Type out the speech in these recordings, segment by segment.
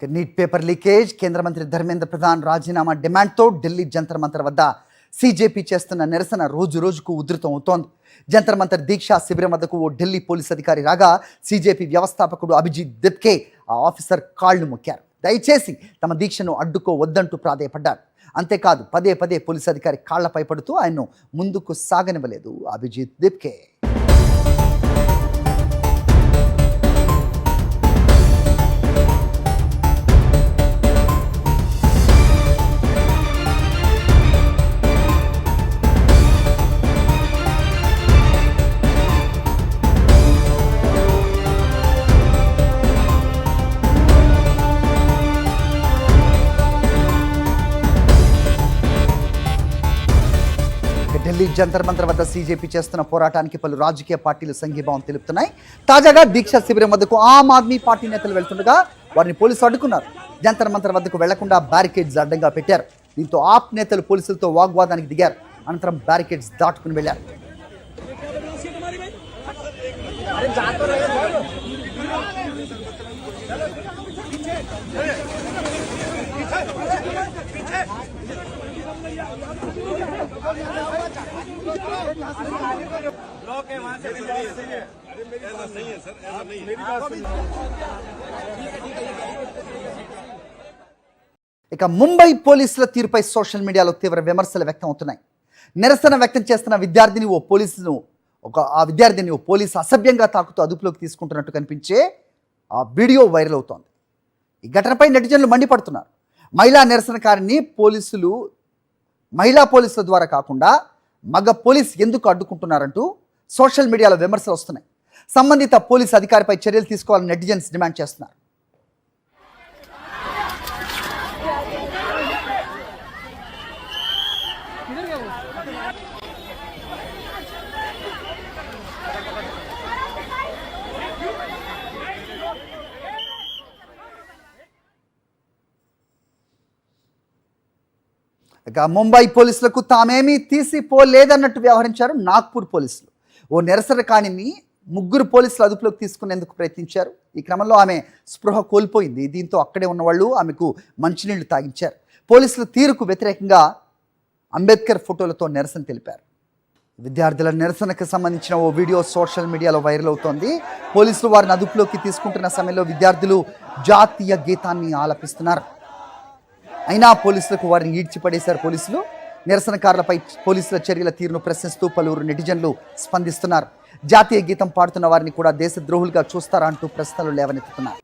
Neat paper leakage కేంద్ర మంత్రి ధర్మేంద్ర ప్రధాన్ రాజీనామా డిమాండ్తో ఢిల్లీ జంతర్ మంతర్ వద్ద సీజేపీ చేస్తున్న నిరసన రోజు రోజుకు ఉధృతం అవుతోంది. జంతర్ మంతర్ దీక్షా శిబిరం వద్దకు ఓ ఢిల్లీ పోలీస్ అధికారి రాగా సీజేపీ వ్యవస్థాపకుడు అభిజిత్ దిప్కే ఆ ఆఫీసర్ కాళ్లు మొక్కారు. దయచేసి తమ దీక్షను అడ్డుకోవద్దంటూ ప్రాధేయపడ్డారు. అంతేకాదు పదే పదే పోలీస్ అధికారి కాళ్లపై పడుతూ ఆయన్ను ముందుకు సాగనివ్వలేదు అభిజిత్ దిప్కే. ఢిల్లీ జంతర్ మంతర్ వద్ద సీజేపీ చేస్తున్న పోరాటానికి పలు రాజకీయ పార్టీలు సంఘీభావం తెలుపుతున్నాయి. తాజాగా దీక్షా శిబిరం వద్దకు ఆమ్ ఆద్మీ పార్టీ నేతలు వెళ్తుండగా వారిని పోలీసులు అడ్డుకున్నారు. జంతర్ మంతర్ వద్దకు వెళ్లకుండా బ్యారికేడ్స్ అడ్డంగా పెట్టారు. దీంతో ఆప్ నేతలు పోలీసులతో వాగ్వాదానికి దిగారు. అనంతరం బ్యారికేడ్స్ దాటుకుని వెళ్లారు. ఇక ముంబై పోలీసుల తీరుపై సోషల్ మీడియాలో తీవ్ర విమర్శలు వ్యక్తం అవుతున్నాయి. నిరసన వ్యక్తం చేస్తున్న విద్యార్థిని ఆ విద్యార్థిని పోలీసు అసభ్యంగా తాకుతూ అదుపులోకి తీసుకుంటున్నట్టు కనిపించే ఆ వీడియో వైరల్ అవుతోంది. ఈ ఘటనపై నెటిజన్లు మండిపడుతున్నారు. మహిళా నిరసనకారిని మహిళా పోలీసుల ద్వారా కాకుండా మగ పోలీస్ ఎందుకు అడ్డుకుంటున్నారంటూ సోషల్ మీడియాలో విమర్శలు వస్తున్నాయి. సంబంధిత పోలీసు అధికారిపై చర్యలు తీసుకోవాలని నెటిజన్స్ డిమాండ్ చేస్తున్నారు. ఇక ముంబై పోలీసులకు తామేమీ తీసిపోలేదన్నట్టు వ్యవహరించారు నాగ్పూర్ పోలీసులు. ఓ నిరసనకారిని 3 పోలీసులు అదుపులోకి తీసుకునేందుకు ప్రయత్నించారు. ఈ క్రమంలో ఆమె స్పృహ కోల్పోయింది. దీంతో అక్కడే ఉన్నవాళ్ళు ఆమెకు మంచినీళ్లు తాగించారు. పోలీసుల తీరుకు వ్యతిరేకంగా అంబేద్కర్ ఫోటోలతో నిరసన తెలిపారు. విద్యార్థుల నిరసనకు సంబంధించిన ఓ వీడియో సోషల్ మీడియాలో వైరల్ అవుతోంది. పోలీసులు వారిని అదుపులోకి తీసుకుంటున్న సమయంలో విద్యార్థులు జాతీయ గీతాన్ని ఆలపిస్తున్నారు. అయినా పోలీసులకు వారిని ఈడ్చిపడేశారు. పోలీసులు నిరసనకారులపై పోలీసుల చర్యల తీరును ప్రశ్నిస్తూ పలువురు నెటిజన్లు స్పందిస్తున్నారు. జాతీయ గీతం పాడుతున్న వారిని కూడా దేశద్రోహులుగా చూస్తారా అంటూ ప్రశ్నలు లేవనెత్తుతున్నారు.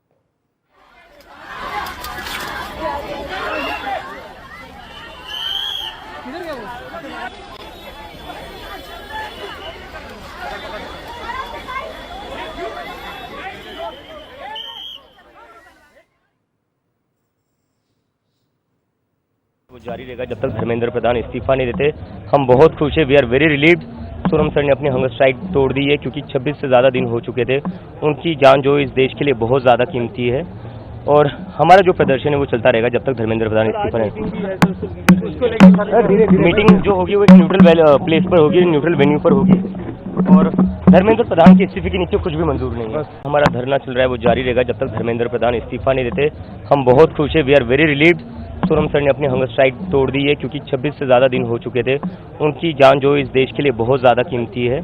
वो जारी रहेगा जब तक धर्मेंद्र प्रधान इस्तीफा नहीं देते. हम बहुत खुश है. We are very relieved. Sonam sir ने अपनी हंगर स्ट्राइक तोड़ दी है क्योंकि 26 से ज़्यादा दिन हो चुके थे. उनकी जान जो इस देश के लिए बहुत ज़्यादा कीमती है और हमारा जो प्रदर्शन है वो चलता रहेगा जब तक धर्मेंद्र प्रधान इस्तीफा नहीं. मीटिंग जो होगी वो एक न्यूट्रल प्लेस पर होगी, न्यूट्रल वेन्यू पर होगी और धर्मेंद्र प्रधान के इस्तीफे के नीचे कुछ भी मंजूर नहीं है. हमारा धरना चल रहा है वो जारी रहेगा जब तक धर्मेंद्र प्रधान इस्तीफा नहीं देते. हम बहुत खुश है. We are very relieved. Sonam sir ने अपनी हंगर स्ट्राइक तोड़ दी है क्योंकि 26 से ज़्यादा दिन हो चुके थे. उनकी जान जो इस देश के लिए बहुत ज़्यादा कीमती है